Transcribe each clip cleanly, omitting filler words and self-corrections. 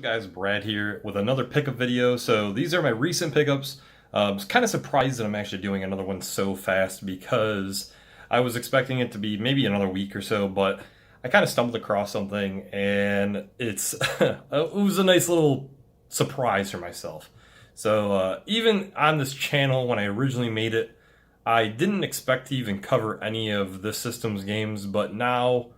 Guys, Brad here with another pickup video. So these are my recent pickups. I was kind of surprised that I'm actually doing another one so fast because I was expecting it to be maybe another week or so, but I kind of stumbled across something and it's it was a nice little surprise for myself. So even on this channel when I originally made it, I didn't expect to even cover any of the system's games, but now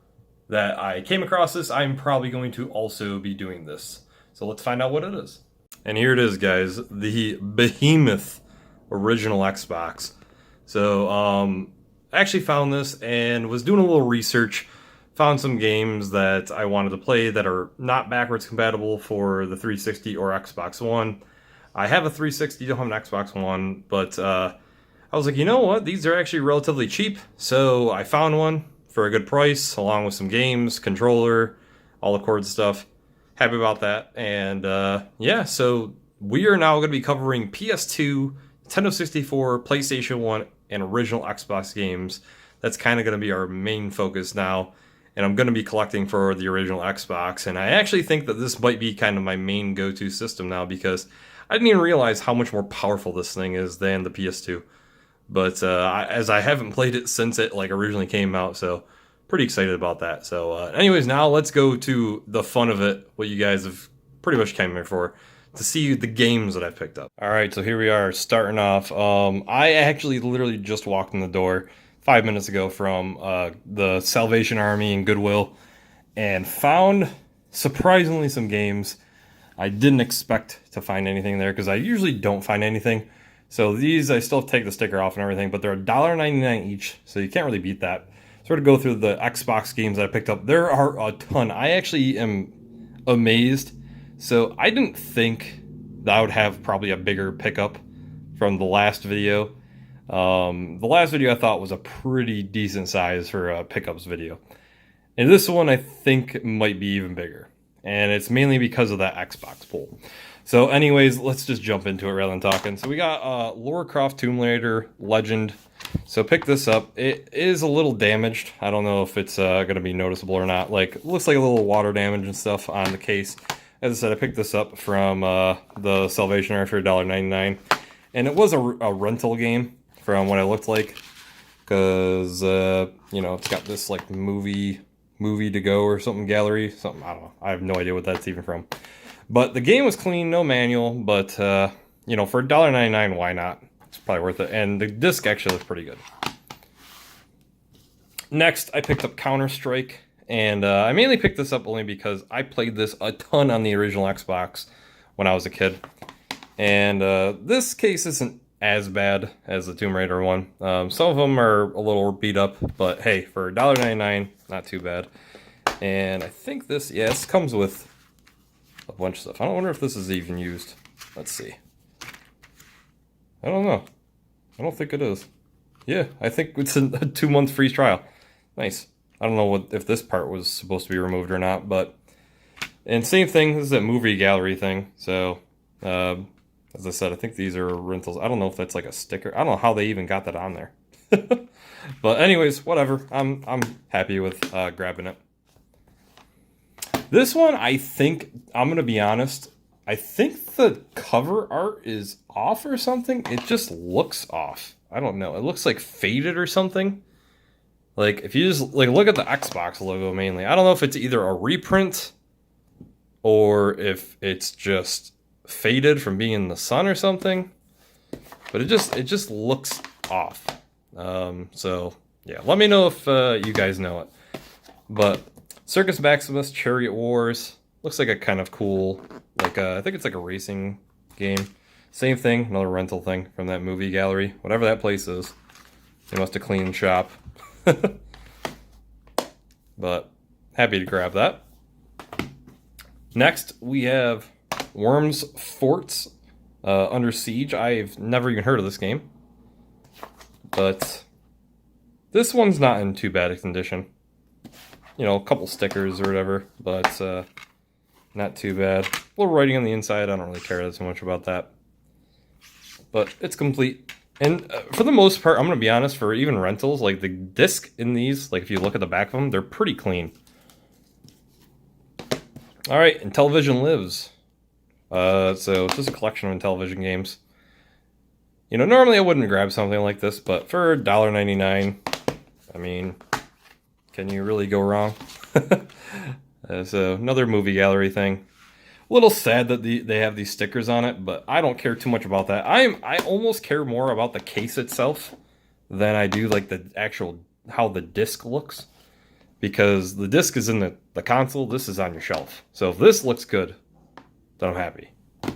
that I came across this, I'm probably going to also be doing this. So let's find out what it is. And here it is, guys, the behemoth original Xbox. So I actually found this and was doing a little research, found some games that I wanted to play that are not backwards compatible for the 360 or Xbox One. I have a 360, don't have an Xbox One, but I was like, you know what, these are actually relatively cheap, so I found one for a good price, along with some games, controller, all the cord stuff. Happy about that. And yeah, so we are now going to be covering PS2, Nintendo 64, PlayStation 1, and original Xbox games. That's kind of going to be our main focus now. And I'm going to be collecting for the original Xbox. And I actually think that this might be kind of my main go-to system now, because I didn't even realize how much more powerful this thing is than the PS2. But as I haven't played it since it originally came out, so pretty excited about that. So anyways, now let's go to the fun of it, what you guys have pretty much came here for, to see the games that I've picked up. All right, so here we are starting off. I actually literally just walked in the door 5 minutes ago from the Salvation Army and Goodwill and found surprisingly some games. I didn't expect to find anything there because I usually don't find anything. So these, I still take the sticker off and everything, but they're $1.99 each, so you can't really beat that. Sort of go through the Xbox games that I picked up. There are a ton. I actually am amazed. So I didn't think that I would have probably a bigger pickup from the last video. The last video I thought was a pretty decent size for a pickups video. And this one I think might be even bigger. And it's mainly because of that Xbox pull. So anyways, let's just jump into it rather than talking. So we got Lara Croft Tomb Raider Legend. So pick this up. It is a little damaged. I don't know if it's going to be noticeable or not. It looks like a little water damage and stuff on the case. As I said, I picked this up from the Salvation Army for $1.99. And it was a rental game from what it looked like. Because, you know, it's got this movie to go or something, gallery. Something, I don't know. I have no idea what that's even from. But the game was clean, no manual, but, you know, for $1.99, why not? It's probably worth it. And the disc actually looks pretty good. Next, I picked up Counter-Strike, and I mainly picked this up only because I played this a ton on the original Xbox when I was a kid. And this case isn't as bad as the Tomb Raider one. Some of them are a little beat up, but hey, for $1.99, not too bad. And I think this, yeah, this comes with a bunch of stuff. I don't wonder if this is even used. Let's see. I don't know. I don't think it is. Yeah, I think it's a 2-month free trial. Nice. I don't know if this part was supposed to be removed or not, but... And same thing, this is a movie gallery thing. So, as I said, I think these are rentals. I don't know if that's like a sticker. I don't know how they even got that on there. But anyways, whatever. I'm happy with grabbing it. This one, I think, I'm going to be honest, I think the cover art is off or something. It just looks off. I don't know. It looks faded or something. If you just look at the Xbox logo mainly. I don't know if it's either a reprint or if it's just faded from being in the sun or something. But it just looks off. So, yeah, let me know if you guys know it. But Circus Maximus Chariot Wars looks like a kind of cool, I think it's like a racing game. Same thing, another rental thing from that movie gallery, whatever that place is. They must have cleaned shop. But happy to grab that. Next, we have Worms Forts Under Siege. I've never even heard of this game, but this one's not in too bad a condition. You know, a couple stickers or whatever, but not too bad. A little writing on the inside, I don't really care too much about that. But it's complete. And for the most part, I'm going to be honest, for even rentals, the disc in these, if you look at the back of them, they're pretty clean. All right, Intellivision Lives. So it's just a collection of Intellivision games. You know, normally I wouldn't grab something like this, but for $1.99, I mean, can you really go wrong? So another movie gallery thing. A little sad that they have these stickers on it, but I don't care too much about that. I almost care more about the case itself than I do like the actual how the disc looks, because the disc is in the console. This is on your shelf. So if this looks good, then I'm happy. All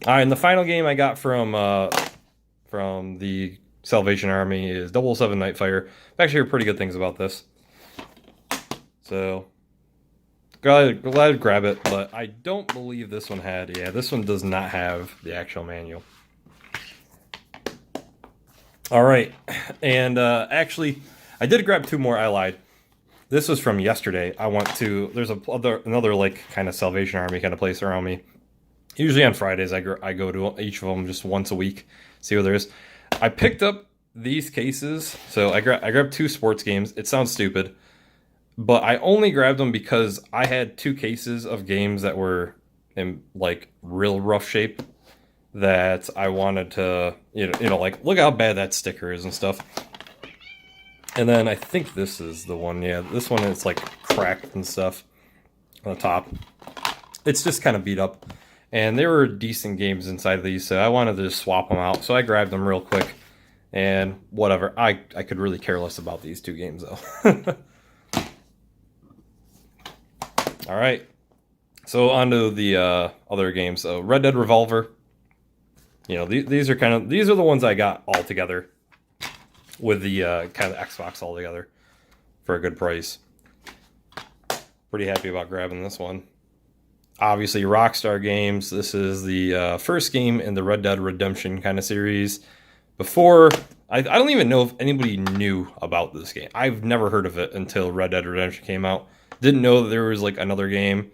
right, and the final game I got from the Salvation Army is 007 Nightfire. I've actually heard pretty good things about this. So glad to grab it, but I don't believe this one had. Yeah, this one does not have the actual manual. All right, and actually, I did grab two more. I lied. This was from yesterday. I went to there's another like kind of Salvation Army kind of place around me. Usually on Fridays, I go to each of them just once a week, see what there is. I picked up these cases, so I grabbed two sports games. It sounds stupid, but I only grabbed them because I had two cases of games that were in like real rough shape that I wanted to, like look how bad that sticker is and stuff. And then I think this is the one. Yeah, this one is like cracked and stuff on the top. It's just kind of beat up. And there were decent games inside of these, so I wanted to just swap them out. So I grabbed them real quick, and whatever. I could really care less about these two games, though. All right. So on to the other games. So Red Dead Revolver. You know, these are the ones I got all together with the kind of Xbox all together for a good price. Pretty happy about grabbing this one. Obviously, Rockstar Games. This is the first game in the Red Dead Redemption kind of series. Before, I don't even know if anybody knew about this game. I've never heard of it until Red Dead Redemption came out. Didn't know that there was like another game.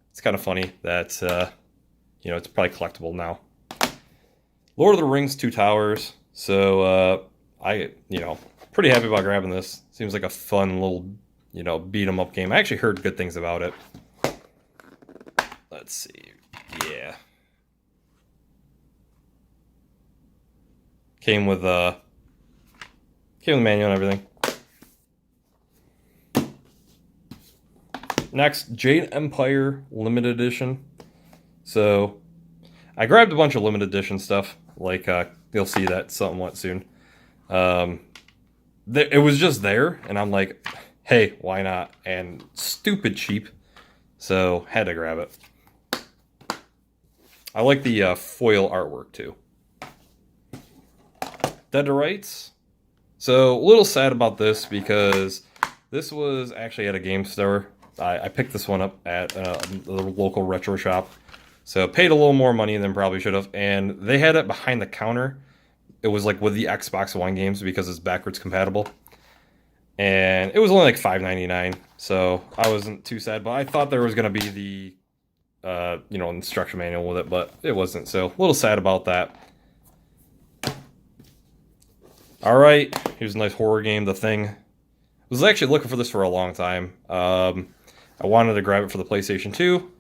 It's kind of funny that, it's probably collectible now. Lord of the Rings, Two Towers. So, pretty happy about grabbing this. Seems like a fun little, beat 'em up game. I actually heard good things about it. Let's see. Yeah. Came with the manual and everything. Next, Jade Empire Limited Edition. So, I grabbed a bunch of limited edition stuff. Like, you'll see that somewhat soon. It was just there, and I'm like, hey, why not? And stupid cheap. So, had to grab it. I like the foil artwork, too. Dead to Rights. So, a little sad about this because this was actually at a game store. I picked this one up at the local retro shop. So, paid a little more money than probably should have. And they had it behind the counter. It was like with the Xbox One games because it's backwards compatible. And it was only like $5.99. So, I wasn't too sad. But I thought there was going to be the instruction manual with it, but it wasn't. So a little sad about that. All right, here's a nice horror game, The Thing. I was actually looking for this for a long time. I wanted to grab it for the PlayStation 2.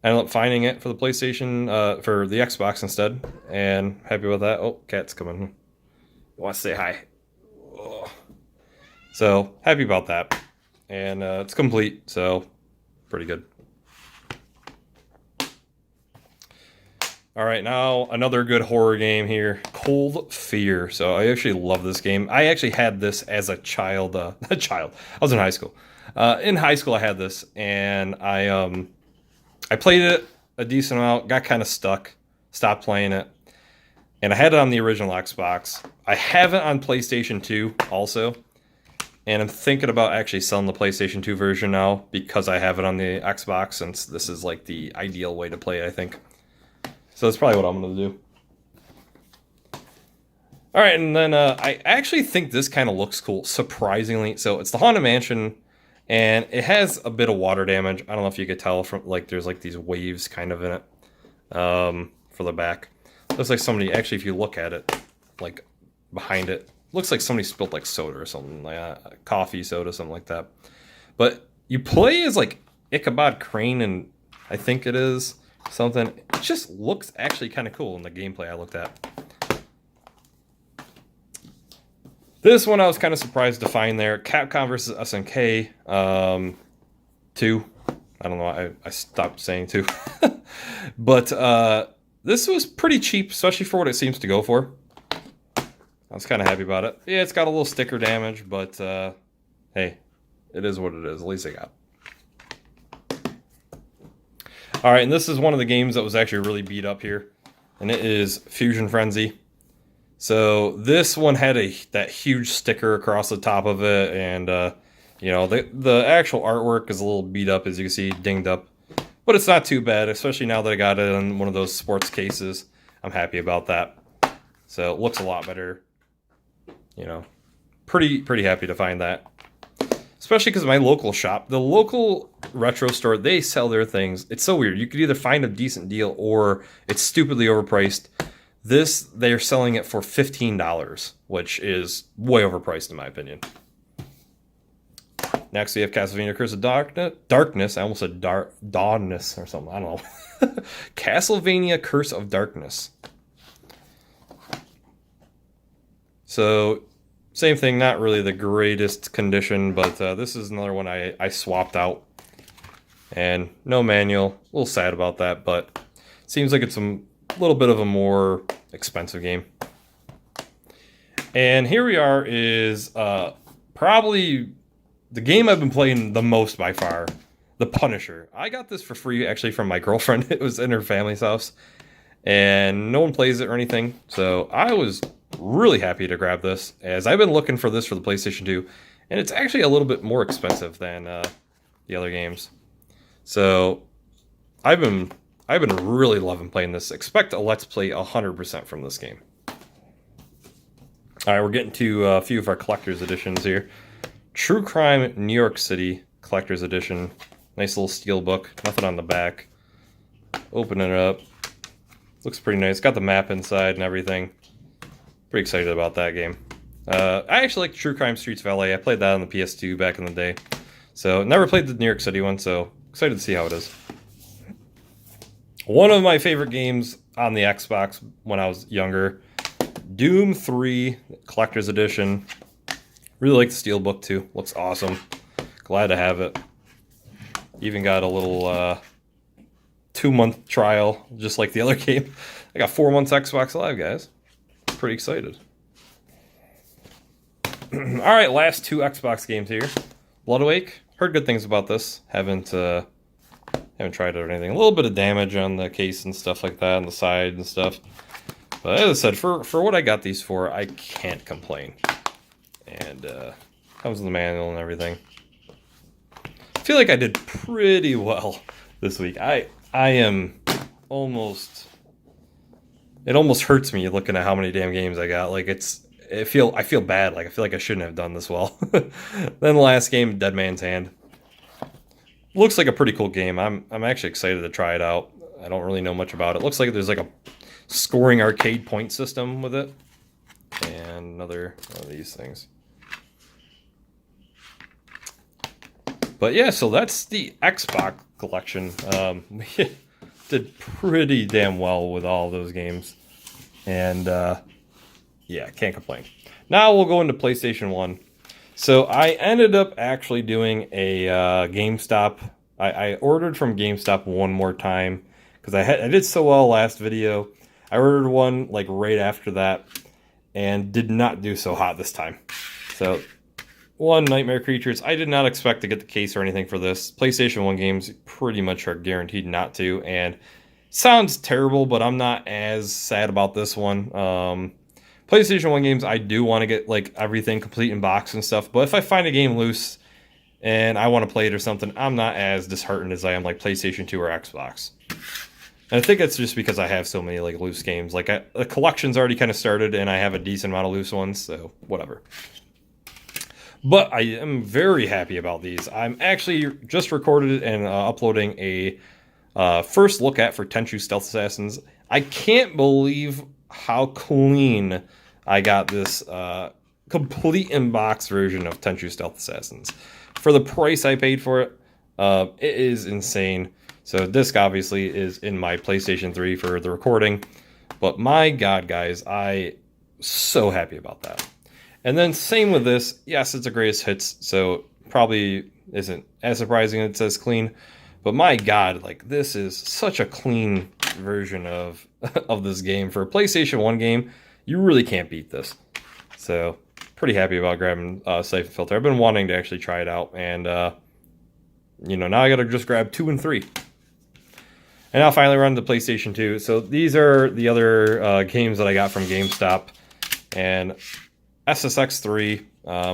I ended up finding it for the PlayStation, for the Xbox instead, and happy with that. Oh, cat's coming. Want to say hi. Oh. So happy about that, and it's complete. So pretty good. All right, now another good horror game here, Cold Fear. So I actually love this game. I actually had this as a child. I was in high school. In high school, I had this, and I played it a decent amount. Got kind of stuck. Stopped playing it, and I had it on the original Xbox. I have it on PlayStation 2 also, and I'm thinking about actually selling the PlayStation 2 version now because I have it on the Xbox, since this is like the ideal way to play it, I think. So that's probably what I'm going to do. All right, and then I actually think this kind of looks cool, surprisingly. So it's the Haunted Mansion, and it has a bit of water damage. I don't know if you could tell from, like, there's like these waves kind of in it for the back. Looks like somebody, actually, if you look at it, like behind it, looks like somebody spilled like soda or something, like coffee, soda, something like that. But you play as like Ichabod Crane, and I think it is something. It just looks actually kind of cool in the gameplay I looked at. This one I was kind of surprised to find there. Capcom versus SNK 2. I don't know. I stopped saying 2. But this was pretty cheap, especially for what it seems to go for. I was kind of happy about it. Yeah, it's got a little sticker damage, but hey, it is what it is. At least I got. All right, and this is one of the games that was actually really beat up here, and it is Fusion Frenzy. So this one had that huge sticker across the top of it, and you know, the actual artwork is a little beat up, as you can see, dinged up. But it's not too bad, especially now that I got it in one of those sports cases. I'm happy about that. So it looks a lot better. You know, pretty happy to find that. Especially because my local shop, the local retro store, they sell their things. It's so weird. You could either find a decent deal or it's stupidly overpriced. This, they're selling it for $15, which is way overpriced in my opinion. Next we have Castlevania Curse of Darkness. I almost said Dawness or something. I don't know. Castlevania Curse of Darkness. So, same thing, not really the greatest condition, but this is another one I swapped out. And no manual. A little sad about that, but seems like it's a little bit of a more expensive game. And here we are is probably the game I've been playing the most by far, The Punisher. I got this for free actually from my girlfriend. It was in her family's house, and no one plays it or anything, so I was really happy to grab this, as I've been looking for this for the PlayStation 2, and it's actually a little bit more expensive than the other games. So I've been really loving playing this. Expect a Let's Play 100% from this game. All right, we're getting to a few of our collector's editions here. True Crime New York City Collector's Edition. Nice little steel book. Nothing on the back. Open it up. Looks pretty nice. Got the map inside and everything. Pretty excited about that game. I actually like True Crime Streets of LA. I played that on the PS2 back in the day. So, never played the New York City one, so excited to see how it is. One of my favorite games on the Xbox when I was younger. Doom 3 Collector's Edition. Really like the steelbook too. Looks awesome. Glad to have it. Even got a little 2-month trial, just like the other game. I got 4 months Xbox Live, guys. Pretty excited. Alright, last 2 Xbox games here. Blood Awake. Heard good things about this. Haven't tried it or anything. A little bit of damage on the case and stuff like that, on the side and stuff. But as I said, for what I got these for, I can't complain. And comes in the manual and everything. I feel like I did pretty well this week. I am almost... It almost hurts me looking at how many damn games I got. Like I feel bad. Like I feel like I shouldn't have done this well. Then the last game, Dead Man's Hand. Looks like a pretty cool game. I'm actually excited to try it out. I don't really know much about it. Looks like there's like a scoring arcade point system with it. And another one of these things. But yeah, so that's the Xbox collection. We did pretty damn well with all of those games. And yeah, can't complain. Now we'll go into PlayStation 1. So I ended up actually doing a GameStop. I ordered from GameStop one more time because I did so well last video. I ordered one like right after that and did not do so hot this time. So one, Nightmare Creatures. I did not expect to get the case or anything for this. PlayStation 1 games pretty much are guaranteed not to, and sounds terrible, but I'm not as sad about this one. PlayStation 1 games, I do want to get like everything complete in box and stuff, but if I find a game loose and I want to play it or something, I'm not as disheartened as I am like PlayStation 2 or Xbox. And I think it's just because I have so many like loose games. Like the collection's already kind of started and I have a decent amount of loose ones, so whatever. But I am very happy about these. I'm actually just recorded and uploading a first look at for Tenchu Stealth Assassins. I can't believe how clean I got this complete in-box version of Tenchu Stealth Assassins. For the price I paid for it, It is insane. So disc obviously is in my PlayStation 3 for the recording, but my God, guys, I so happy about that. And then same with this. Yes, it's a greatest hits, so probably isn't as surprising it says clean, but my God, like this is such a clean version of of this game for a PlayStation 1 game. You really can't beat this. So pretty happy about grabbing Siphon Filter. I've been wanting to actually try it out, and you know, now I gotta just grab 2 and 3. And I'll finally run the PlayStation 2. So these are the other games that I got from GameStop. And SSX 3,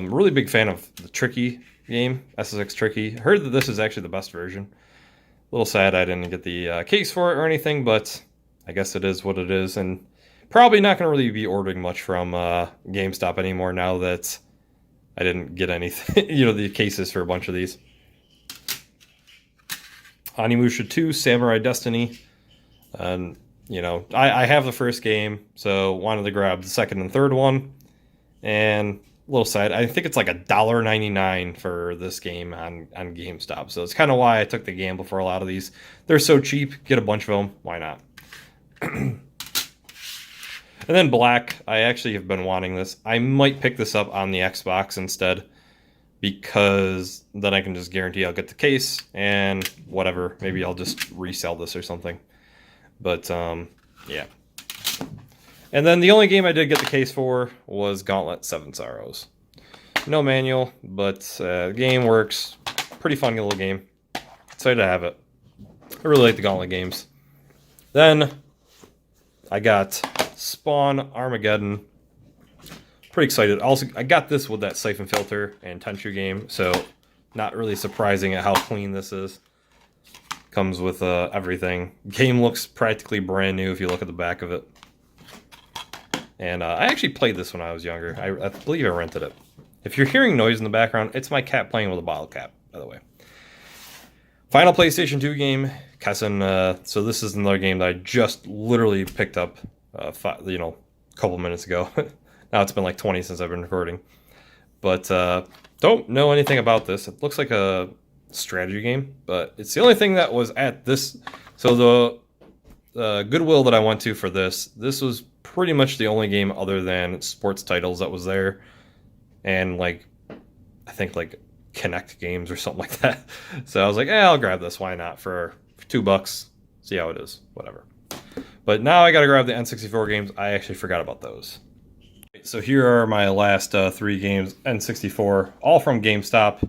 really big fan of the Tricky game, SSX Tricky. Heard that this is actually the best version. A little sad I didn't get the case for it or anything, but I guess it is what it is. And probably not going to really be ordering much from GameStop anymore now that I didn't get anything, you know, the cases for a bunch of these. Onimusha 2, Samurai Destiny. And, you know, I have the first game, so wanted to grab the second and third one. And a little sad, I think it's like $1.99 for this game on GameStop. So it's kind of why I took the gamble for a lot of these. They're so cheap, get a bunch of them, why not? And then Black, I actually have been wanting this. I might pick this up on the Xbox instead, because then I can just guarantee I'll get the case and whatever. Maybe I'll just resell this or something. But, yeah. And then the only game I did get the case for was Gauntlet 7 Sorrows. No manual, but the game works. Pretty fun little game. Excited to have it. I really like the Gauntlet games. Then I got Spawn Armageddon. Pretty excited. Also, I got this with that Siphon Filter and Tenchu game, so not really surprising at how clean this is. Comes with everything. Game looks practically brand new if you look at the back of it. And I actually played this when I was younger. I believe I rented it. If you're hearing noise in the background, it's my cat playing with a bottle cap, by the way. Final PlayStation 2 game, Kessen. So this is another game that I just literally picked up, a couple minutes ago. Now it's been like 20 since I've been recording. But don't know anything about this. It looks like a strategy game, but it's the only thing that was at this. So the Goodwill that I went to for this was pretty much the only game other than sports titles that was there. And like, I think like Connect games or something like that. So I was like, I'll grab this. Why not? For $2. See how it is. Whatever. But now I got to grab the N64 games. I actually forgot about those. So here are my last 3 games, N64, all from GameStop.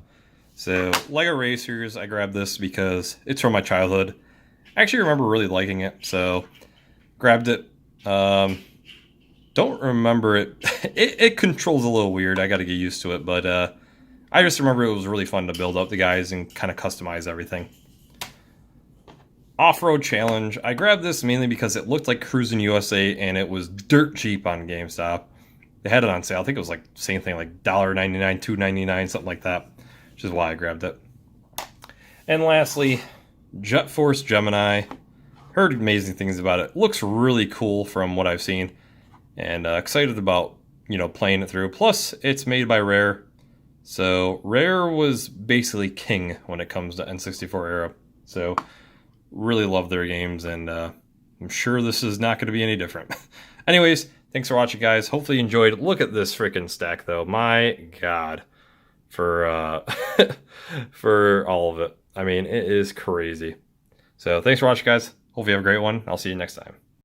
So Lego Racers, I grabbed this because it's from my childhood. I actually remember really liking it, so grabbed it. Don't remember it. It controls a little weird. I got to get used to it, but I just remember it was really fun to build up the guys and kind of customize everything. Off-Road Challenge. I grabbed this mainly because it looked like Cruisin' USA and it was dirt cheap on GameStop. They had it on sale. I think it was like same thing, like $1.99, $2.99, something like that, which is why I grabbed it. And lastly, Jet Force Gemini. Heard amazing things about it. Looks really cool from what I've seen, and excited about playing it through. Plus, it's made by Rare, so Rare was basically king when it comes to N64 era. So really love their games, and I'm sure this is not going to be any different. Anyways, thanks for watching, guys. Hopefully you enjoyed. Look at this freaking stack, though. My God, for for all of it. I mean, it is crazy. So thanks for watching, guys. Hope you have a great one. I'll see you next time.